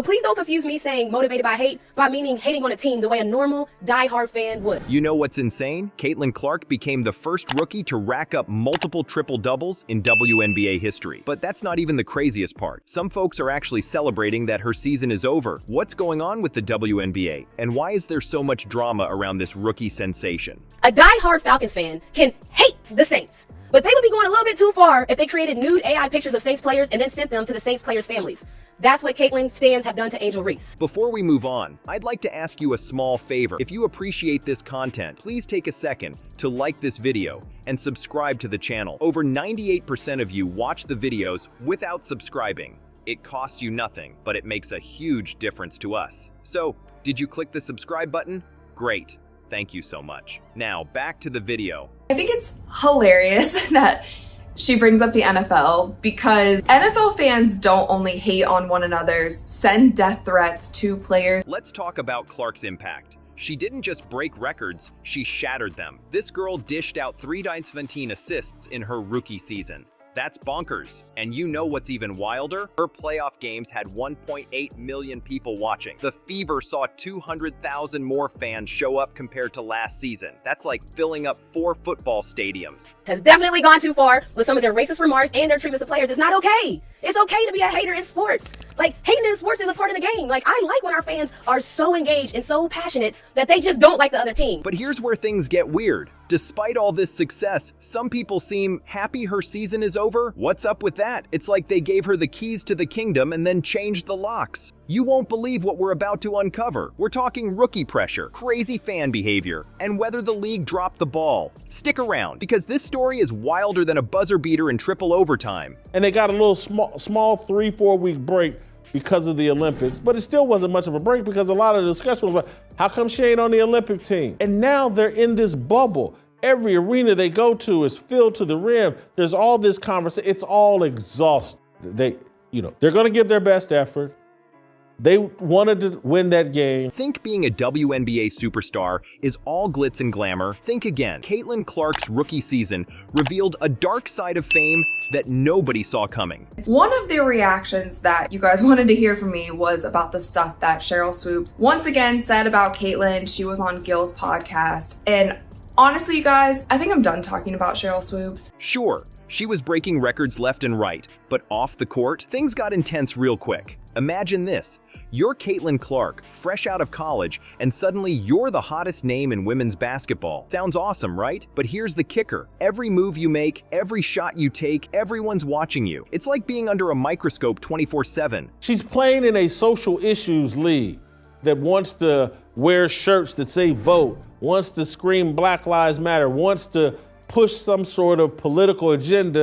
please don't confuse me saying motivated by hate by meaning hating on a team the way a normal, die-hard fan would. You know what's insane? Caitlin Clark became the first rookie to rack up multiple triple-doubles in WNBA history. But that's not even the craziest part. Some folks are actually celebrating that her season is over. What's going on with the WNBA? And why is there so much drama around this rookie sensation? A die-hard Falcons fan can hate the Saints, but they would be going a little bit too far if they created nude AI pictures of Saints players and then sent them to the Saints players' families. That's what Caitlin stans have done to Angel Reese. Before we move on, I'd like to ask you a small favor. If you appreciate this content, please take a second to like this video and subscribe to the channel. Over 98% of you watch the videos without subscribing. It costs you nothing, but it makes a huge difference to us. So, did you click the subscribe button? Great. Thank you so much. Now, back to the video. I think it's hilarious that she brings up the NFL because NFL fans don't only hate on one another's, send death threats to players. Let's talk about Clark's impact. She didn't just break records, she shattered them. This girl dished out 317 assists in her rookie season. That's bonkers. And you know what's even wilder? Her playoff games had 1.8 million people watching. The Fever saw 200,000 more fans show up compared to last season. That's like filling up 4 football stadiums. Has definitely gone too far with some of their racist remarks and their treatments of players. It's not okay. It's okay to be a hater in sports. Like, hating in sports is a part of the game. Like, I like when our fans are so engaged and so passionate that they just don't like the other team. But here's where things get weird. Despite all this success, some people seem happy her season is over. What's up with that? It's like they gave her the keys to the kingdom and then changed the locks. You won't believe what we're about to uncover. We're talking rookie pressure, crazy fan behavior, and whether the league dropped the ball. Stick around, because this story is wilder than a buzzer beater in triple overtime. And they got a little small 3-4 week break because of the Olympics, but it still wasn't much of a break because a lot of the discussion was about how come she ain't on the Olympic team? And now they're in this bubble. Every arena they go to is filled to the rim. There's all this conversation. It's all exhausting. They're going to give their best effort. They wanted to win that game. Think being a WNBA superstar is all glitz and glamour. Think again. Caitlin Clark's rookie season revealed a dark side of fame that nobody saw coming. One of the reactions that you guys wanted to hear from me was about the stuff that Sheryl Swoopes once again said about Caitlin. She was on Gil's podcast. And honestly, you guys, I think I'm done talking about Sheryl Swoopes. Sure, she was breaking records left and right, but off the court, things got intense real quick. Imagine this. You're Caitlin Clark, fresh out of college, and suddenly you're the hottest name in women's basketball. Sounds awesome, right? But here's the kicker. Every move you make, every shot you take, everyone's watching you. It's like being under a microscope 24/7. She's playing in a social issues league that wants to wear shirts that say vote, wants to scream Black Lives Matter, wants to push some sort of political agenda.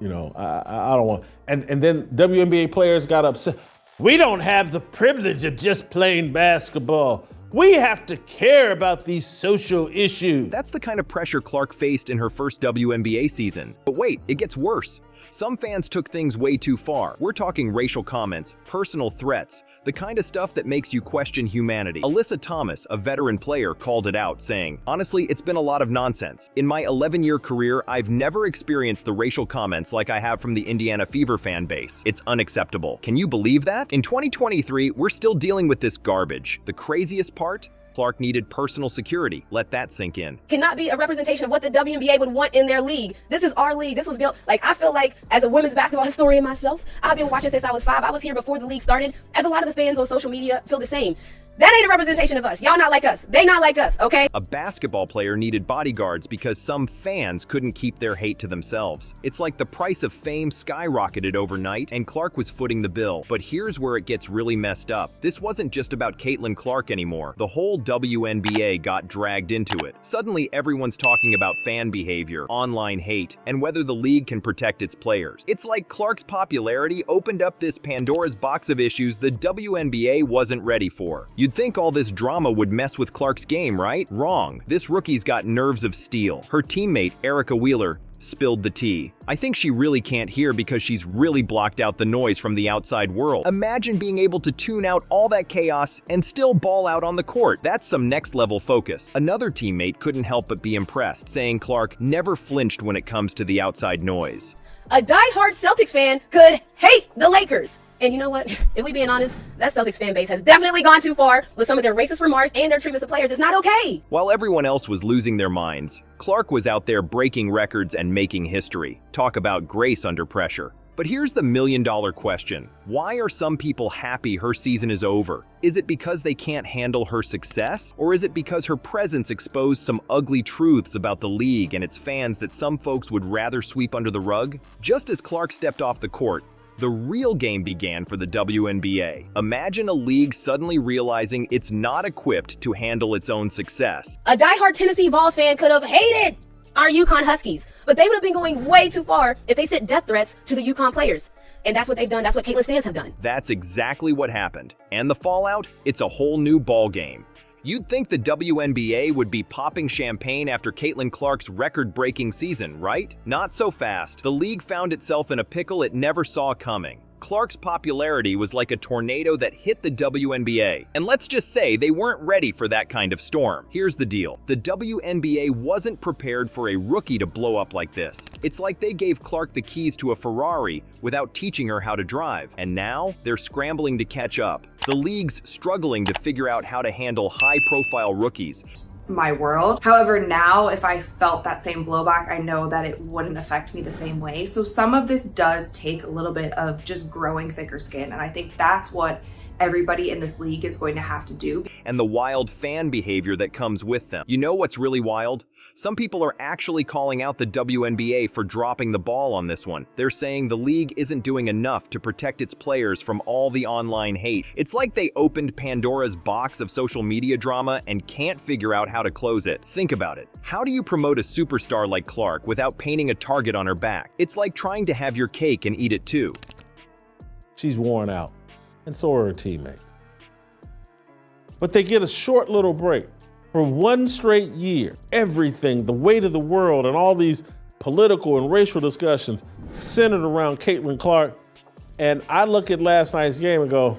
I don't want, and then WNBA players got upset. We don't have the privilege of just playing basketball. We have to care about these social issues. That's the kind of pressure Clark faced in her first WNBA season. But wait, it gets worse. Some fans took things way too far. We're talking racial comments, personal threats, the kind of stuff that makes you question humanity. Alyssa Thomas, a veteran player, called it out, saying, "Honestly, it's been a lot of nonsense. In my 11-year career, I've never experienced the racial comments like I have from the Indiana Fever fan base. It's unacceptable." Can you believe that? In 2023, we're still dealing with this garbage. The craziest part? Clark needed personal security. Let that sink in. Cannot be a representation of what the WNBA would want in their league. This is our league. This was built, I feel like, as a women's basketball historian myself, I've been watching since I was 5. I was here before the league started, as a lot of the fans on social media feel the same. That ain't a representation of us. Y'all not like us. They not like us, okay? A basketball player needed bodyguards because some fans couldn't keep their hate to themselves. It's like the price of fame skyrocketed overnight, and Clark was footing the bill. But here's where it gets really messed up. This wasn't just about Caitlin Clark anymore. The whole WNBA got dragged into it. Suddenly, everyone's talking about fan behavior, online hate, and whether the league can protect its players. It's like Clark's popularity opened up this Pandora's box of issues the WNBA wasn't ready for. You'd think all this drama would mess with Clark's game, right? Wrong. This rookie's got nerves of steel. Her teammate, Erica Wheeler, spilled the tea. I think she really can't hear because she's really blocked out the noise from the outside world. Imagine being able to tune out all that chaos and still ball out on the court. That's some next-level focus. Another teammate couldn't help but be impressed, saying Clark never flinched when it comes to the outside noise. A die-hard Celtics fan could hate the Lakers. And you know what? If we being honest, that Celtics fan base has definitely gone too far with some of their racist remarks and their treatments of players. It's not okay. While everyone else was losing their minds, Clark was out there breaking records and making history. Talk about grace under pressure. But here's the million-dollar question. Why are some people happy her season is over? Is it because they can't handle her success? Or is it because her presence exposed some ugly truths about the league and its fans that some folks would rather sweep under the rug? Just as Clark stepped off the court, the real game began for the WNBA. Imagine a league suddenly realizing it's not equipped to handle its own success. A die-hard Tennessee Vols fan could have hated our UConn Huskies, but they would have been going way too far if they sent death threats to the UConn players. And that's what they've done. That's what Caitlin Stans have done. That's exactly what happened. And the fallout? It's a whole new ball game. You'd think the WNBA would be popping champagne after Caitlin Clark's record-breaking season, right? Not so fast. The league found itself in a pickle it never saw coming. Clark's popularity was like a tornado that hit the WNBA. And let's just say they weren't ready for that kind of storm. Here's the deal. The WNBA wasn't prepared for a rookie to blow up like this. It's like they gave Clark the keys to a Ferrari without teaching her how to drive. And now they're scrambling to catch up. The league's struggling to figure out how to handle high-profile rookies. My world. However, now if I felt that same blowback, I know that it wouldn't affect me the same way. So some of this does take a little bit of just growing thicker skin. And I think that's what everybody in this league is going to have to do. And the wild fan behavior that comes with them. You know what's really wild? Some people are actually calling out the WNBA for dropping the ball on this one. They're saying the league isn't doing enough to protect its players from all the online hate. It's like they opened Pandora's box of social media drama and can't figure out how to close it. Think about it. How do you promote a superstar like Clark without painting a target on her back? It's like trying to have your cake and eat it too. She's worn out, and so are her teammates. But they get a short little break. For one straight year, everything, the weight of the world, and all these political and racial discussions centered around Caitlin Clark. And I look at last night's game and go,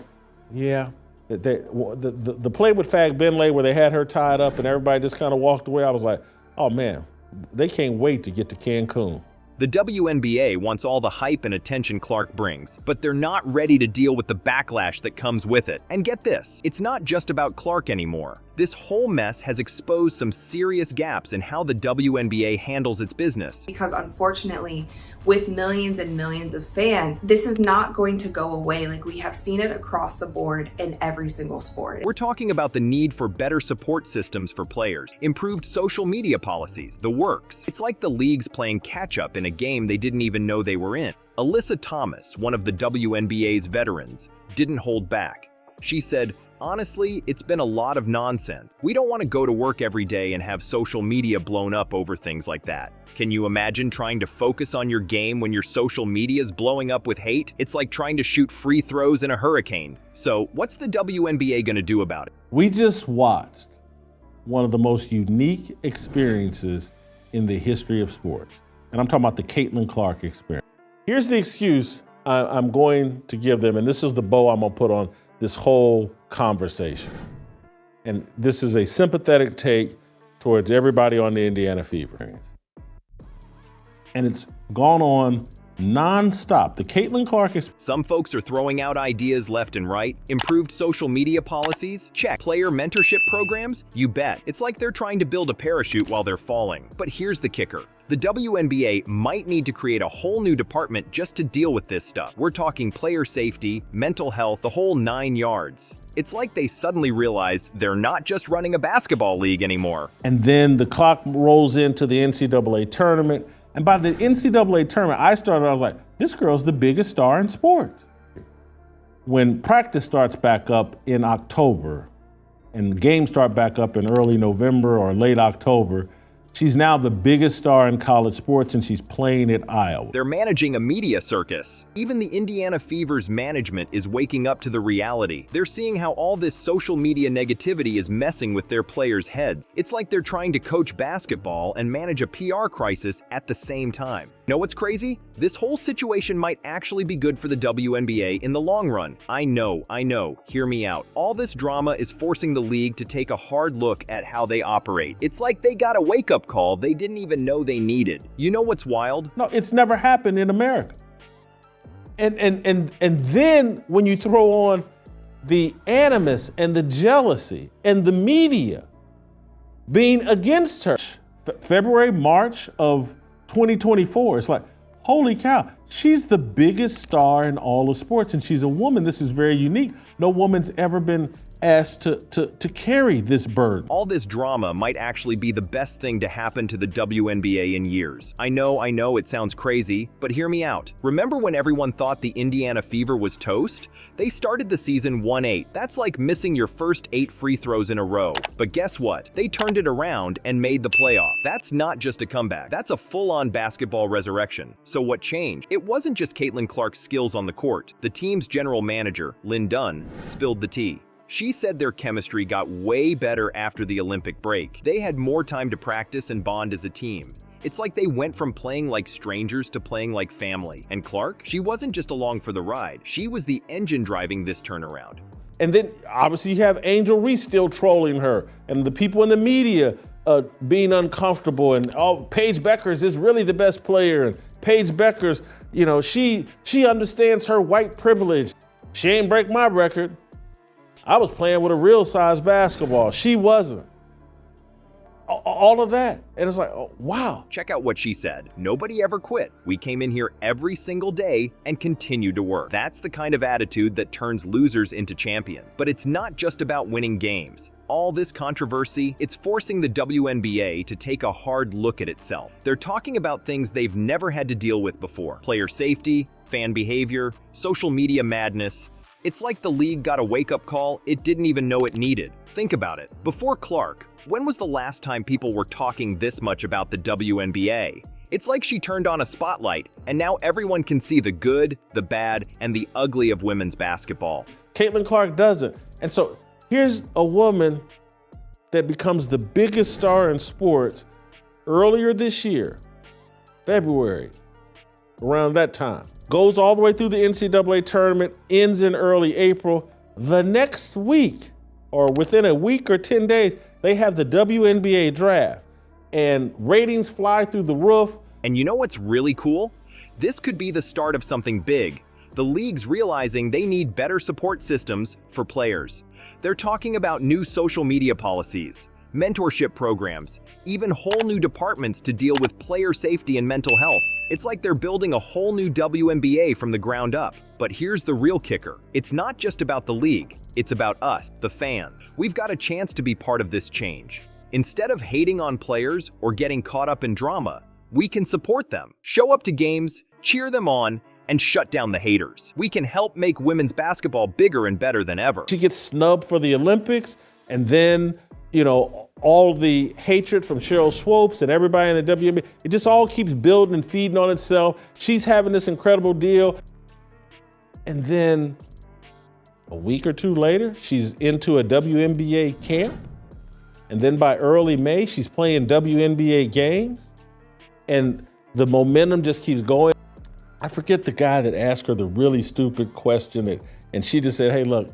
yeah, the play with Fag Benlay where they had her tied up and everybody just kind of walked away, I was like, oh man, they can't wait to get to Cancun. The WNBA wants all the hype and attention Clark brings, but they're not ready to deal with the backlash that comes with it. And get this, it's not just about Clark anymore. This whole mess has exposed some serious gaps in how the WNBA handles its business. Because unfortunately, with millions and millions of fans, this is not going to go away. Like, we have seen it across the board in every single sport. We're talking about the need for better support systems for players, improved social media policies, the works. It's like the league's playing catch-up in a game they didn't even know they were in. Alyssa Thomas, one of the WNBA's veterans, didn't hold back. She said, honestly, it's been a lot of nonsense. We don't want to go to work every day and have social media blown up over things like that. Can you imagine trying to focus on your game when your social media is blowing up with hate? It's like trying to shoot free throws in a hurricane. So what's the WNBA going to do about it? We just watched one of the most unique experiences in the history of sports. And I'm talking about the Caitlin Clark experience. Here's the excuse I'm going to give them, and this is the bow I'm going to put on this whole conversation. And this is a sympathetic take towards everybody on the Indiana Fever. And it's gone on nonstop. The Caitlin Clark experience. Some folks are throwing out ideas left and right. Improved social media policies? Check. Player mentorship programs? You bet. It's like they're trying to build a parachute while they're falling. But here's the kicker. The WNBA might need to create a whole new department just to deal with this stuff. We're talking player safety, mental health, the whole 9 yards. It's like they suddenly realize they're not just running a basketball league anymore. And then the clock rolls into the NCAA tournament. And by the NCAA tournament, I was like, this girl's the biggest star in sports. When practice starts back up in October and games start back up in early November or late October, she's now the biggest star in college sports, and she's playing at Iowa. They're managing a media circus. Even the Indiana Fever's management is waking up to the reality. They're seeing how all this social media negativity is messing with their players' heads. It's like they're trying to coach basketball and manage a PR crisis at the same time. Know what's crazy? This whole situation might actually be good for the WNBA in the long run. I know, hear me out. All this drama is forcing the league to take a hard look at how they operate. It's like they got a wake-up call they didn't even know they needed. You know what's wild? No, it's never happened in America. And then when you throw on the animus and the jealousy and the media being against her, February, March of 2024, it's like, holy cow, she's the biggest star in all of sports, and she's a woman. This is very unique. No woman's ever been asked to carry this burden. All this drama might actually be the best thing to happen to the WNBA in years. I know, it sounds crazy, but hear me out. Remember when everyone thought the Indiana Fever was toast? They started the season 1-8. That's like missing your first 8 free throws in a row. But guess what? They turned it around and made the playoff. That's not just a comeback. That's a full-on basketball resurrection. So what changed? It wasn't just Caitlin Clark's skills on the court. The team's general manager, Lynn Dunn, spilled the tea. She said their chemistry got way better after the Olympic break. They had more time to practice and bond as a team. It's like they went from playing like strangers to playing like family. And Clark, she wasn't just along for the ride. She was the engine driving this turnaround. And then obviously you have Angel Reese still trolling her, and the people in the media being uncomfortable, and Paige Beckers is really the best player, and Paige Beckers, she understands her white privilege. She ain't break my record. I was playing with a real size basketball. She wasn't. All of that. And it's like, oh, wow. Check out what she said. Nobody ever quit. We came in here every single day and continued to work. That's the kind of attitude that turns losers into champions. But it's not just about winning games. All this controversy, it's forcing the WNBA to take a hard look at itself. They're talking about things they've never had to deal with before. Player safety, fan behavior, social media madness. It's like the league got a wake-up call it didn't even know it needed. Think about it. Before Clark, when was the last time people were talking this much about the WNBA? It's like she turned on a spotlight, and now everyone can see the good, the bad, and the ugly of women's basketball. Caitlin Clark doesn't. And so here's a woman that becomes the biggest star in sports earlier this year, February, around that time. Goes all the way through the NCAA tournament, ends in early April. The next week, or within a week or 10 days, they have the WNBA draft, and ratings fly through the roof. And you know what's really cool? This could be the start of something big. The league's realizing they need better support systems for players. They're talking about new social media policies, mentorship programs, even whole new departments to deal with player safety and mental health. It's like they're building a whole new WNBA from the ground up. But here's the real kicker. It's not just about the league. It's about us, the fans. We've got a chance to be part of this change. Instead of hating on players or getting caught up in drama, we can support them, show up to games, cheer them on, and shut down the haters. We can help make women's basketball bigger and better than ever. She gets snubbed for the Olympics, and then all the hatred from Cheryl Swopes and everybody in the WNBA, it just all keeps building and feeding on itself. She's having this incredible deal. And then a week or two later, she's into a WNBA camp. And then by early May, she's playing WNBA games. And the momentum just keeps going. I forget the guy that asked her the really stupid question. And she just said, hey, look,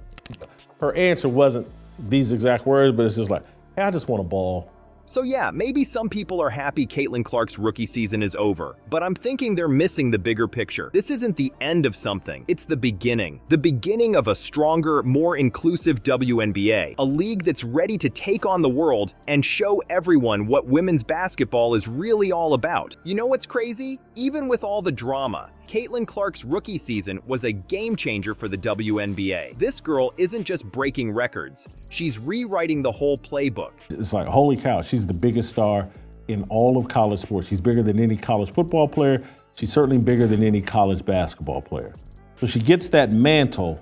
her answer wasn't these exact words, but it's just like, hey, I just want a ball. So yeah, maybe some people are happy Caitlin Clark's rookie season is over, but I'm thinking they're missing the bigger picture. This isn't the end of something, it's the beginning of a stronger, more inclusive WNBA, a league that's ready to take on the world and show everyone what women's basketball is really all about. You know what's crazy? Even with all the drama, Caitlin Clark's rookie season was a game changer for the WNBA. This girl isn't just breaking records, she's rewriting the whole playbook. It's like, holy cow, she's the biggest star in all of college sports. She's bigger than any college football player. She's certainly bigger than any college basketball player. So she gets that mantle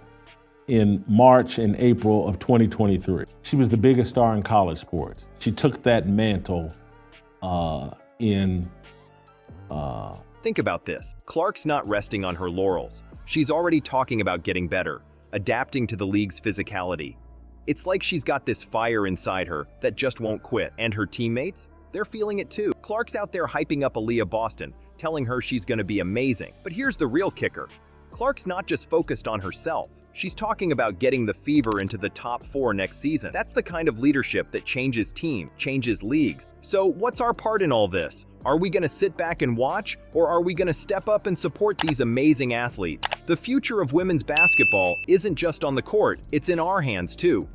in March and April of 2023. She was the biggest star in college sports. She took that mantle Think about this. Clark's not resting on her laurels. She's already talking about getting better, adapting to the league's physicality. It's like she's got this fire inside her that just won't quit. And her teammates? They're feeling it too. Clark's out there hyping up Aaliyah Boston, telling her she's going to be amazing. But here's the real kicker. Clark's not just focused on herself. She's talking about getting the Fever into the top 4 next season. That's the kind of leadership that changes teams, changes leagues. So what's our part in all this? Are we going to sit back and watch, or are we going to step up and support these amazing athletes? The future of women's basketball isn't just on the court, it's in our hands too.